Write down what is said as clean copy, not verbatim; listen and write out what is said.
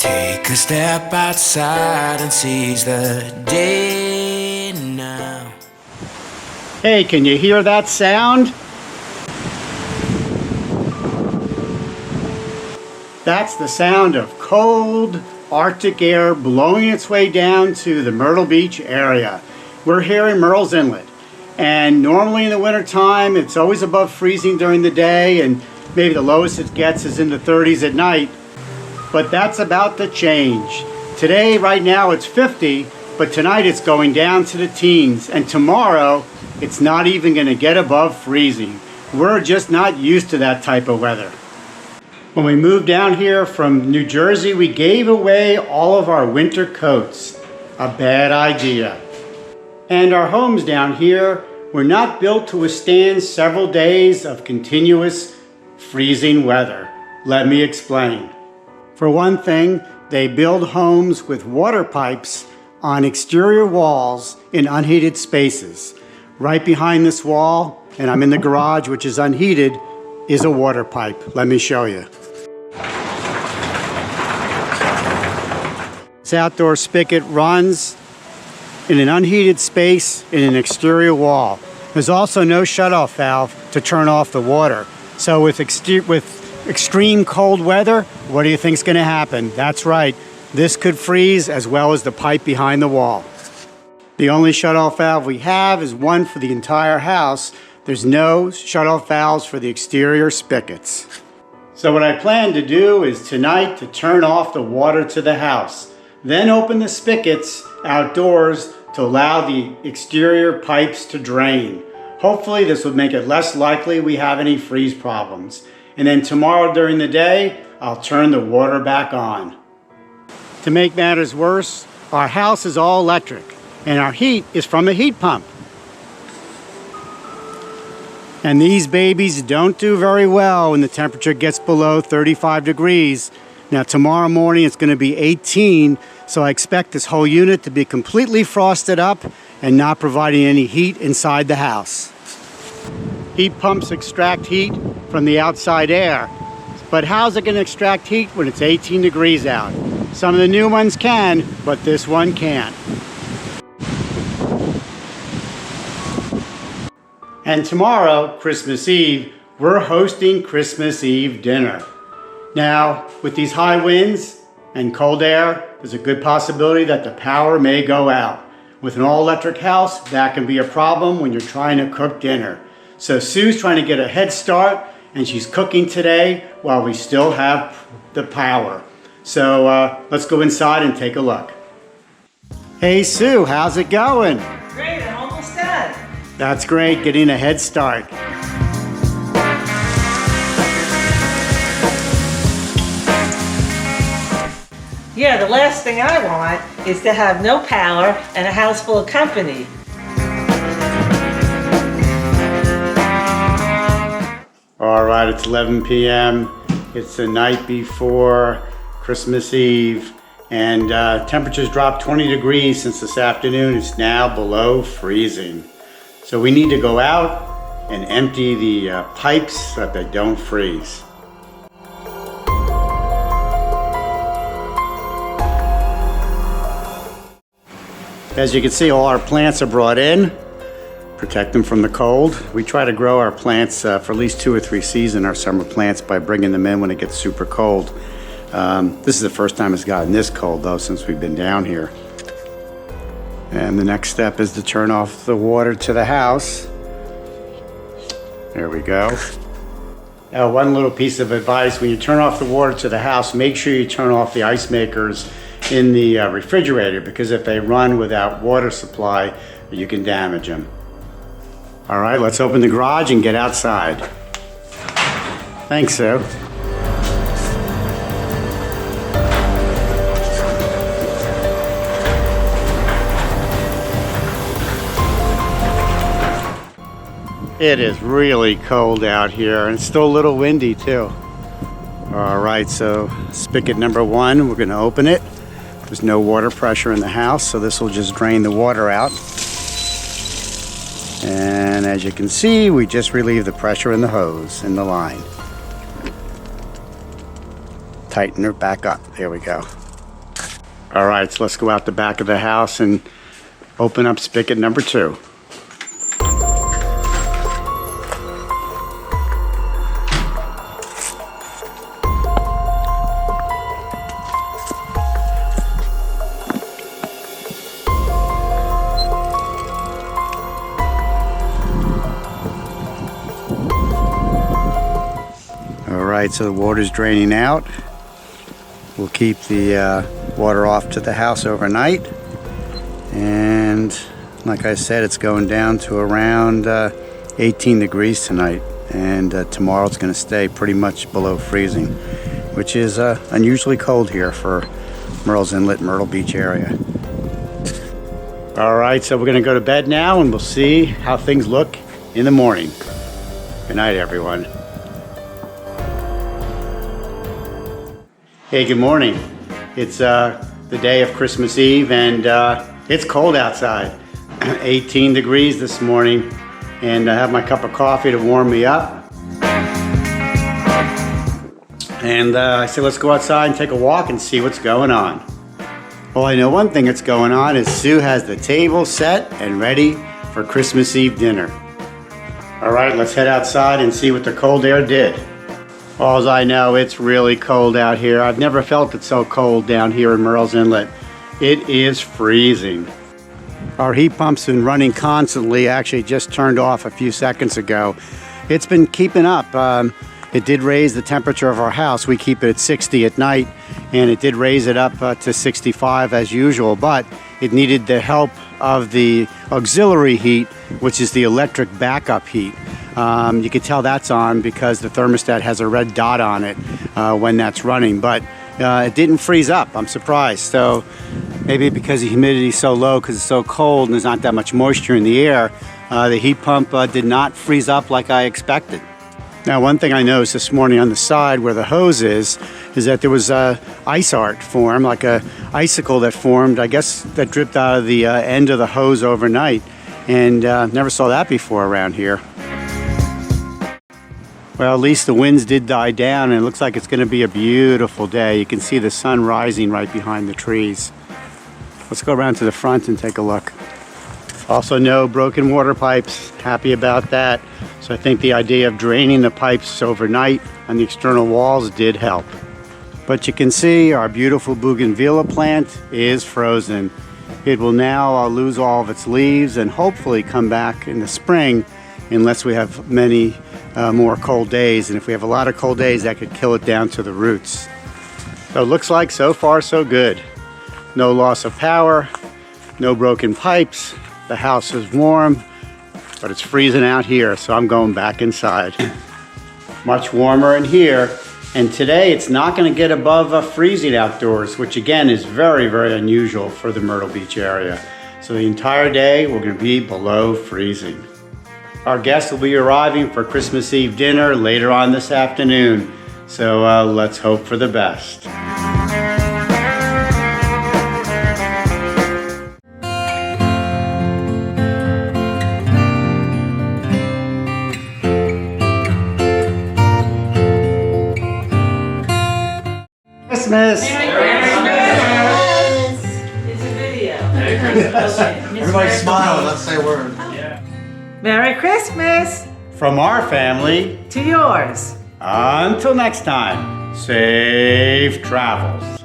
Take a step outside and seize the day now. Hey, can you hear that sound? That's the sound of cold Arctic air blowing its way down to the Myrtle Beach area. We're here in Murrells Inlet, and normally in the wintertime it's always above freezing during the day, and maybe the lowest it gets is in the 30s at night. But that's about to change. Today, right now, it's 50, but tonight it's going down to the teens, and tomorrow it's not even going to get above freezing. We're just not used to that type of weather. When we moved down here from New Jersey, we gave away all of our winter coats. A bad idea. And our homes down here were not built to withstand several days of continuous freezing weather. Let me explain. For one thing, they build homes with water pipes on exterior walls in unheated spaces. Right behind this wall, and I'm in the garage, which is unheated, is a water pipe. Let me show you. This outdoor spigot runs in an unheated space in an exterior wall. There's also no shutoff valve to turn off the water. So with extreme cold weather, what do you think is going to happen? That's right, this could freeze as well as the pipe behind the wall. The only shutoff valve we have is one for the entire house. There's no shutoff valves for the exterior spigots. So what I plan to do is tonight to turn off the water to the house, then open the spigots outdoors to allow the exterior pipes to drain. Hopefully this would make it less likely we have any freeze problems. And then tomorrow during the day, I'll turn the water back on. To make matters worse, our house is all electric, and our heat is from a heat pump. And these babies don't do very well when the temperature gets below 35 degrees. Now tomorrow morning it's going to be 18, so I expect this whole unit to be completely frosted up and not providing any heat inside the house. Heat pumps extract heat from the outside air, but how's it going to extract heat when it's 18 degrees out? Some of the new ones can, but this one can't. And tomorrow, Christmas Eve, we're hosting Christmas Eve dinner. Now, with these high winds and cold air, there's a good possibility that the power may go out. With an all-electric house, that can be a problem when you're trying to cook dinner. So Sue's trying to get a head start, and she's cooking today while we still have the power. So let's go inside and take a look. Hey Sue, how's it going? Great, I'm almost done. That's great, getting a head start. Yeah, the last thing I want is to have no power and a house full of company. All right, it's 11 p.m. It's the night before Christmas Eve, and temperatures dropped 20 degrees since this afternoon. It's now below freezing. So we need to go out and empty the pipes so that they don't freeze. As you can see, all our plants are brought in. Protect them from the cold. We try to grow our plants for at least 2 or 3 seasons, our summer plants, by bringing them in when it gets super cold. This is the first time it's gotten this cold though since we've been down here. And the next step is to turn off the water to the house. There we go. Now, one little piece of advice: when you turn off the water to the house, make sure you turn off the ice makers in the refrigerator, because if they run without water supply, you can damage them. All right, let's open the garage and get outside. Thanks, Sue. It is really cold out here, and it's still a little windy too. All right, so spigot number 1, we're going to open it. There's no water pressure in the house, so this will just drain the water out. And as you can see, we just relieve the pressure in the hose, in the line. Tighten her back up. There we go. All right, so let's go out the back of the house and open up spigot number 2. All right, so the water's draining out. We'll keep the water off to the house overnight. And like I said, it's going down to around 18 degrees tonight. And tomorrow it's going to stay pretty much below freezing, which is unusually cold here for Murrells Inlet, Myrtle Beach area. All right, so we're going to go to bed now and we'll see how things look in the morning. Good night, everyone. Hey, good morning. It's the day of Christmas Eve and it's cold outside. 18 degrees this morning, and I have my cup of coffee to warm me up. And I said, let's go outside and take a walk and see what's going on. Well, I know one thing that's going on is Sue has the table set and ready for Christmas Eve dinner. All right, let's head outside and see what the cold air did. All I know, it's really cold out here. I've never felt it so cold down here in Murrells Inlet. It is freezing. Our heat pump's been running constantly, actually just turned off a few seconds ago. It's been keeping up. It did raise the temperature of our house. We keep it at 60 at night, and it did raise it up to 65 as usual, but it needed the help of the auxiliary heat, which is the electric backup heat. You can tell that's on because the thermostat has a red dot on it when that's running, but it didn't freeze up. I'm surprised. So maybe because the humidity is so low because it's so cold and there's not that much moisture in the air, the heat pump did not freeze up like I expected. Now, one thing I noticed this morning on the side where the hose is that there was ice art formed, like a icicle that formed, I guess that dripped out of the end of the hose overnight, and never saw that before around here. Well, at least the winds did die down, and it looks like it's going to be a beautiful day. You can see the sun rising right behind the trees. Let's go around to the front and take a look. Also, no broken water pipes. Happy about that. So I think the idea of draining the pipes overnight on the external walls did help. But you can see our beautiful bougainvillea plant is frozen. It will now lose all of its leaves and hopefully come back in the spring unless we have many more cold days. And if we have a lot of cold days, that could kill it down to the roots. So it looks like so far so good. No loss of power, no broken pipes. The house is warm, but it's freezing out here, so I'm going back inside. Much warmer in here. And today it's not going to get above freezing outdoors, which again is very, very unusual for the Myrtle Beach area. So the entire day we're going to be below freezing. Our guests will be arriving for Christmas Eve dinner later on this afternoon. So let's hope for the best. Christmas! Merry Christmas! It's a video. Merry Christmas. Okay. Everybody smile, let's say a word. Merry Christmas From our family to yours. Until next time, safe travels.